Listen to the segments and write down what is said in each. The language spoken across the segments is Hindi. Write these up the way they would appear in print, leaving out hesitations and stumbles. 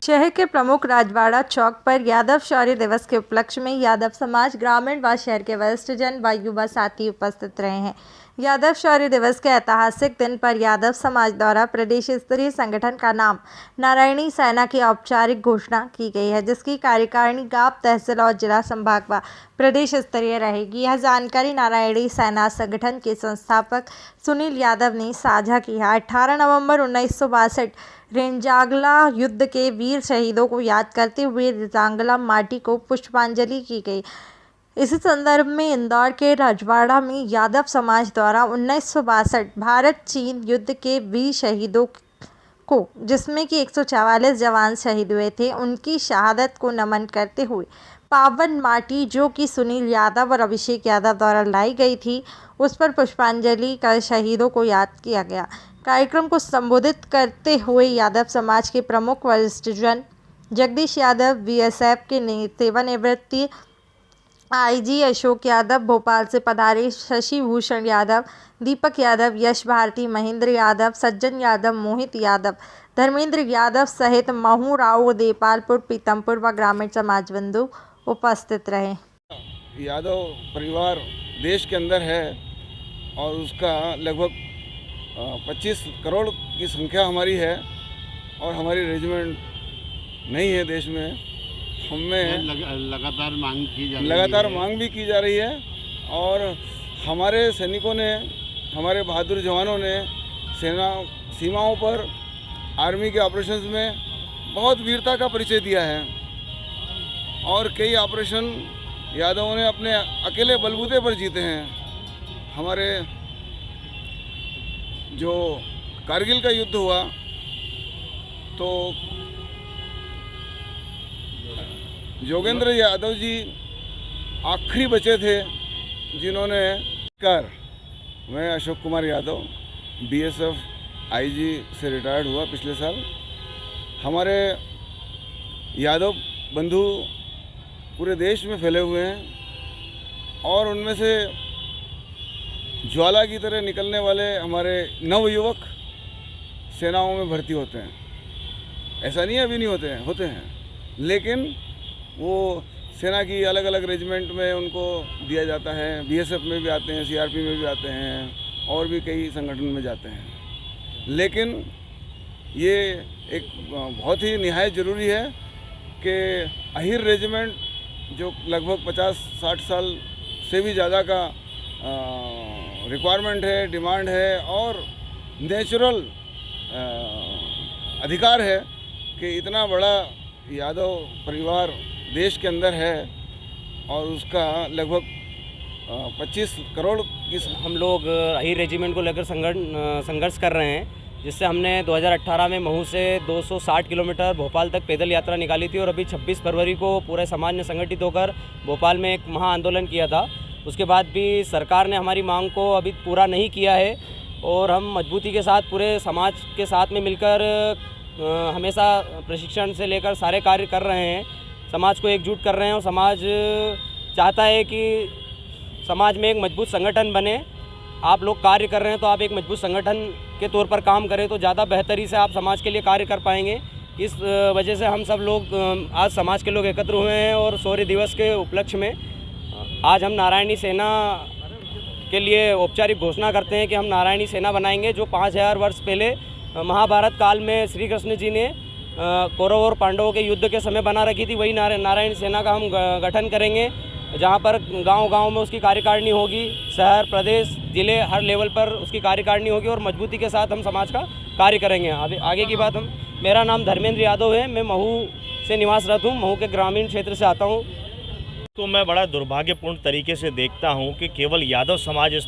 शहर के प्रमुख राजवाड़ा चौक पर यादव शौर्य दिवस के उपलक्ष्य में यादव समाज, ग्रामीण व शहर के वरिष्ठ जन व युवा साथी उपस्थित रहे हैं। यादव शौर्य दिवस के ऐतिहासिक दिन पर यादव समाज द्वारा प्रदेश स्तरीय संगठन का नाम नारायणी सेना की औपचारिक घोषणा की गई है, जिसकी कार्यकारिणी गांव, तहसील और जिला संभाग व प्रदेश स्तरीय रहेगी। यह जानकारी नारायणी सेना संगठन के संस्थापक सुनील यादव ने साझा की है। 18 नवंबर 1962 रेंजागला युद्ध के वीर शहीदों को याद करते हुए रेंजागला माटी को पुष्पांजलि की गई। इसी संदर्भ में इंदौर के राजवाड़ा में यादव समाज द्वारा 1962 भारत चीन युद्ध के वीर शहीदों को, जिसमें कि 144 जवान शहीद हुए थे, उनकी शहादत को नमन करते हुए पावन माटी जो कि सुनील यादव और अभिषेक यादव द्वारा लाई गई थी, उस पर पुष्पांजलि कर शहीदों को याद किया गया। कार्यक्रम को संबोधित करते हुए यादव समाज के प्रमुख वरिष्ठ जन जगदीश यादव, बीएसएफ के सेवानिवृत्ति आईजी अशोक यादव, भोपाल से पधारे शशि भूषण यादव, दीपक यादव, यश भारती, महेंद्र यादव, सज्जन यादव, मोहित यादव, धर्मेंद्र यादव सहित महू राव, देपालपुर, पीतमपुर व ग्रामीण समाज बंधु उपस्थित रहे। यादव परिवार देश के अंदर है और उसका लगभग 25 करोड़ की संख्या हमारी है और हमारी रेजिमेंट नहीं है देश में। हमें लगातार मांग भी की जा रही है और हमारे सैनिकों ने, हमारे बहादुर जवानों ने सेना सीमाओं पर आर्मी के ऑपरेशंस में बहुत वीरता का परिचय दिया है और कई ऑपरेशन यादवों ने अपने अकेले बलबूते पर जीते हैं। हमारे जो कारगिल का युद्ध हुआ तो योगेंद्र यादव जी आखिरी बचे थे जिन्होंने मैं अशोक कुमार यादव बीएसएफ आईजी से रिटायर्ड हुआ पिछले साल। हमारे यादव बंधु पूरे देश में फैले हुए हैं और उनमें से ज्वाला की तरह निकलने वाले हमारे नवयुवक सेनाओं में भर्ती होते हैं। ऐसा नहीं है अभी नहीं होते हैं, लेकिन वो सेना की अलग अलग रेजिमेंट में उनको दिया जाता है। बीएसएफ में भी आते हैं, सीआरपी में भी आते हैं और भी कई संगठन में जाते हैं। लेकिन ये एक बहुत ही निहायत ज़रूरी है कि अहिर रेजिमेंट जो लगभग 50-60 साल से भी ज़्यादा का रिक्वायरमेंट है, डिमांड है और नेचुरल अधिकार है कि इतना बड़ा यादव परिवार देश के अंदर है और उसका लगभग 25 करोड़ की हम लोग अहिर रेजिमेंट को लेकर संघर्ष कर रहे हैं, जिससे हमने 2018 में महू से 260 किलोमीटर भोपाल तक पैदल यात्रा निकाली थी और अभी 26 फरवरी को पूरे समाज ने संगठित होकर भोपाल में एक महा आंदोलन किया था। उसके बाद भी सरकार ने हमारी मांग को अभी पूरा नहीं किया है और हम मजबूती के साथ पूरे समाज के साथ में मिलकर हमेशा प्रशिक्षण से लेकर सारे कार्य कर रहे हैं, समाज को एकजुट कर रहे हैं और समाज चाहता है कि समाज में एक मजबूत संगठन बने। आप लोग कार्य कर रहे हैं तो आप एक मजबूत संगठन के तौर पर काम करें तो ज़्यादा बेहतरी से आप समाज के लिए कार्य कर पाएंगे। इस वजह से हम सब लोग आज समाज के लोग एकत्र हुए हैं और शौर्य दिवस के उपलक्ष्य में आज हम नारायणी सेना के लिए औपचारिक घोषणा करते हैं कि हम नारायणी सेना बनाएंगे, जो 5000 वर्ष पहले महाभारत काल में श्री कृष्ण जी ने कौरव और पांडवों के युद्ध के समय बना रखी थी। वही नारायण सेना का हम गठन करेंगे, जहां पर गांव-गांव में उसकी कार्यकारिणी होगी, शहर, प्रदेश, जिले, हर लेवल पर उसकी कार्यकारिणी होगी और मजबूती के साथ हम समाज का कार्य करेंगे। आगे की बात मेरा नाम धर्मेंद्र यादव है, मैं महू से निवासरत हूँ, महू के ग्रामीण क्षेत्र से आता हूँ। तो मैं बड़ा दुर्भाग्यपूर्ण तरीके से देखता हूँ कि केवल यादव समाज इस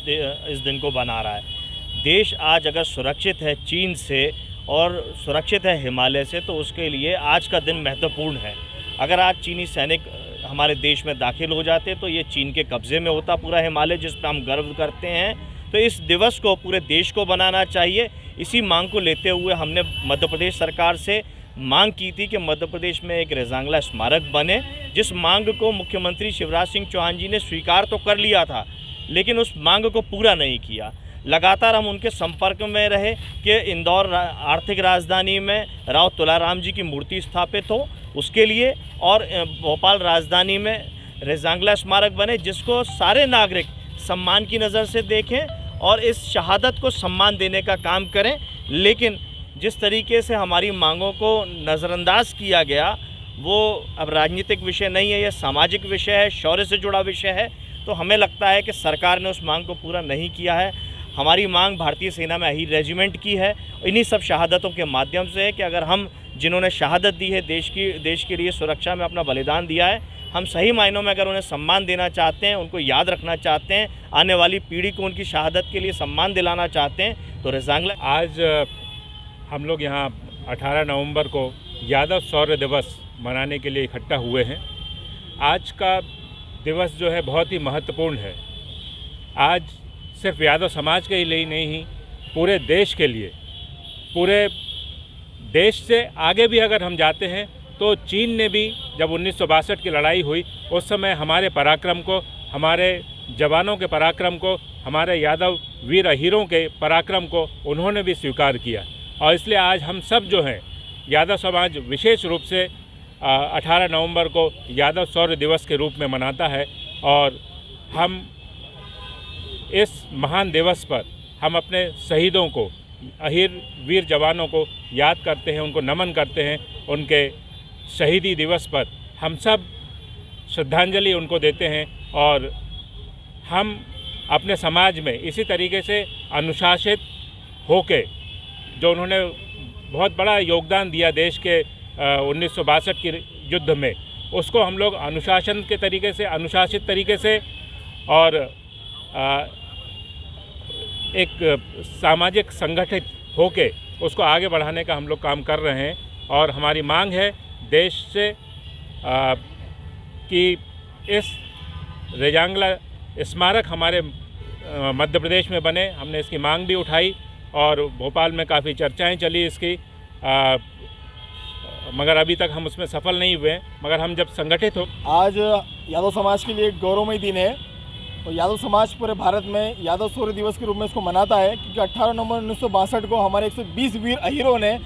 दिन को बना रहा है। देश आज अगर सुरक्षित है चीन से और सुरक्षित है हिमालय से, तो उसके लिए आज का दिन महत्वपूर्ण है। अगर आज चीनी सैनिक हमारे देश में दाखिल हो जाते तो ये चीन के कब्ज़े में होता पूरा हिमालय, जिस पर हम गर्व करते हैं। तो इस दिवस को पूरे देश को बनाना चाहिए। इसी मांग को लेते हुए हमने मध्य प्रदेश सरकार से मांग की थी कि मध्य प्रदेश में एक रेंजागला स्मारक बने, जिस मांग को मुख्यमंत्री शिवराज सिंह चौहान जी ने स्वीकार तो कर लिया था, लेकिन उस मांग को पूरा नहीं किया। लगातार हम उनके संपर्क में रहे कि इंदौर आर्थिक राजधानी में राव तुलाराम जी की मूर्ति स्थापित हो उसके लिए, और भोपाल राजधानी में रेजांगला स्मारक बने जिसको सारे नागरिक सम्मान की नज़र से देखें और इस शहादत को सम्मान देने का काम करें। लेकिन जिस तरीके से हमारी मांगों को नज़रअंदाज किया गया वो अब राजनीतिक विषय नहीं है, यह सामाजिक विषय है, शौर्य से जुड़ा विषय है। तो हमें लगता है कि सरकार ने उस मांग को पूरा नहीं किया है। हमारी मांग भारतीय सेना में अहीर रेजिमेंट की है, इन्हीं सब शहादतों के माध्यम से है कि अगर हम जिन्होंने शहादत दी है, देश के लिए सुरक्षा में अपना बलिदान दिया है, हम सही मायनों में अगर उन्हें सम्मान देना चाहते हैं, उनको याद रखना चाहते हैं, आने वाली पीढ़ी को उनकी शहादत के लिए सम्मान दिलाना चाहते हैं, तो रेजांगला। आज हम लोग यहाँ 18 नवंबर को यादव शौर्य दिवस मनाने के लिए इकट्ठा हुए हैं। आज का दिवस जो है बहुत ही महत्वपूर्ण है। आज सिर्फ यादव समाज के लिए नहीं, पूरे देश के लिए, पूरे देश से आगे भी अगर हम जाते हैं तो चीन ने भी जब 1962 की लड़ाई हुई उस समय हमारे पराक्रम को, हमारे जवानों के पराक्रम को, हमारे यादव वीर अहीरों के पराक्रम को उन्होंने भी स्वीकार किया। और इसलिए आज हम सब जो हैं यादव समाज विशेष रूप से 18 नवंबर को यादव शौर्य दिवस के रूप में मनाता है। और हम इस महान दिवस पर हम अपने शहीदों को, अहीर वीर जवानों को याद करते हैं, उनको नमन करते हैं। उनके शहीदी दिवस पर हम सब श्रद्धांजलि उनको देते हैं और हम अपने समाज में इसी तरीके से अनुशासित होके, जो उन्होंने बहुत बड़ा योगदान दिया देश के 1962 के युद्ध में, उसको हम लोग अनुशासन के तरीके से, अनुशासित तरीके से और एक सामाजिक संगठित होके उसको आगे बढ़ाने का हम लोग काम कर रहे हैं। और हमारी मांग है देश से कि इस रेजांगला स्मारक हमारे मध्य प्रदेश में बने। हमने इसकी मांग भी उठाई और भोपाल में काफ़ी चर्चाएं चली इसकी, मगर अभी तक हम उसमें सफल नहीं हुए। मगर हम जब संगठित हो, आज यादव समाज के लिए एक गौरवमय दिन है और यादव समाज पूरे भारत में यादव शौर्य दिवस के रूप में इसको मनाता है, क्योंकि 18 नवंबर 1962 को हमारे 120 वीर अहीरों ने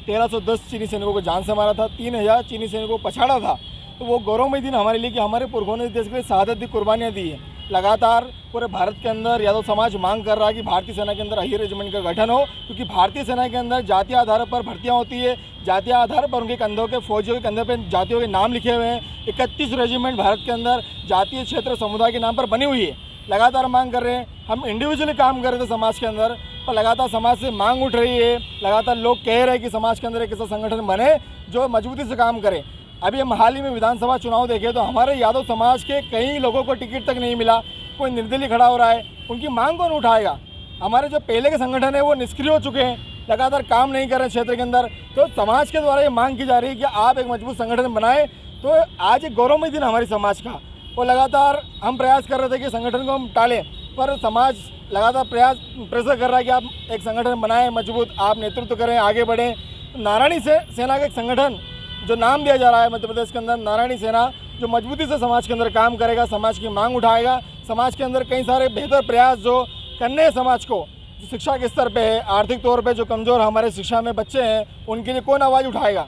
1310 चीनी सैनिकों को जान से मारा था, 3000 चीनी सैनिकों को पछाड़ा था। तो वो गौरवमय दिन हमारे लिए कि हमारे पुरखों ने देश के लिए शहादत दी, कुर्बानियाँ दी है। लगातार पूरे भारत के अंदर यादव समाज मांग कर रहा है कि भारतीय सेना के अंदर अहीर रेजिमेंट का गठन हो, क्योंकि भारतीय सेना के अंदर जातीय आधार पर भर्तियाँ होती है, जातीय आधार पर उनके कंधों के फौजियों के कंधे पर जातियों के नाम लिखे हुए हैं। 31 रेजिमेंट भारत के अंदर जातीय क्षेत्र समुदाय के नाम पर बनी हुई है। लगातार मांग कर रहे हैं, हम इंडिविजुअली काम कर रहे थे समाज के अंदर, पर लगातार समाज से मांग उठ रही है। लगातार लोग कह रहे हैं कि समाज के अंदर एक ऐसा संगठन बने जो मजबूती से काम करे। अभी हम हाल ही में विधानसभा चुनाव देखे तो हमारे यादव समाज के कई लोगों को टिकट तक नहीं मिला, कोई निर्दलीय खड़ा हो रहा है। उनकी मांग कौन उठाएगा? हमारे जो पहले के संगठन है वो निष्क्रिय हो चुके हैं, लगातार काम नहीं कर रहे क्षेत्र के अंदर। तो समाज के द्वारा ये मांग की जा रही है कि आप एक मजबूत संगठन बनाएं। तो आज एक गौरवमय दिन हमारी समाज का, और लगातार हम प्रयास कर रहे थे कि संगठन को हम टालें, पर समाज लगातार प्रेशर कर रहा है कि आप एक संगठन बनाएं मजबूत, आप नेतृत्व करें, आगे बढ़ें। नारायणी सेना का एक संगठन जो नाम दिया जा रहा है मध्य प्रदेश के अंदर, नारायणी सेना, जो मजबूती से समाज के अंदर काम करेगा, समाज की मांग उठाएगा, समाज के अंदर कई सारे बेहतर प्रयास जो करने हैं समाज को, जो शिक्षा के स्तर पे है, आर्थिक तौर पे जो कमज़ोर हमारे शिक्षा में बच्चे हैं, उनके लिए कौन आवाज़ उठाएगा।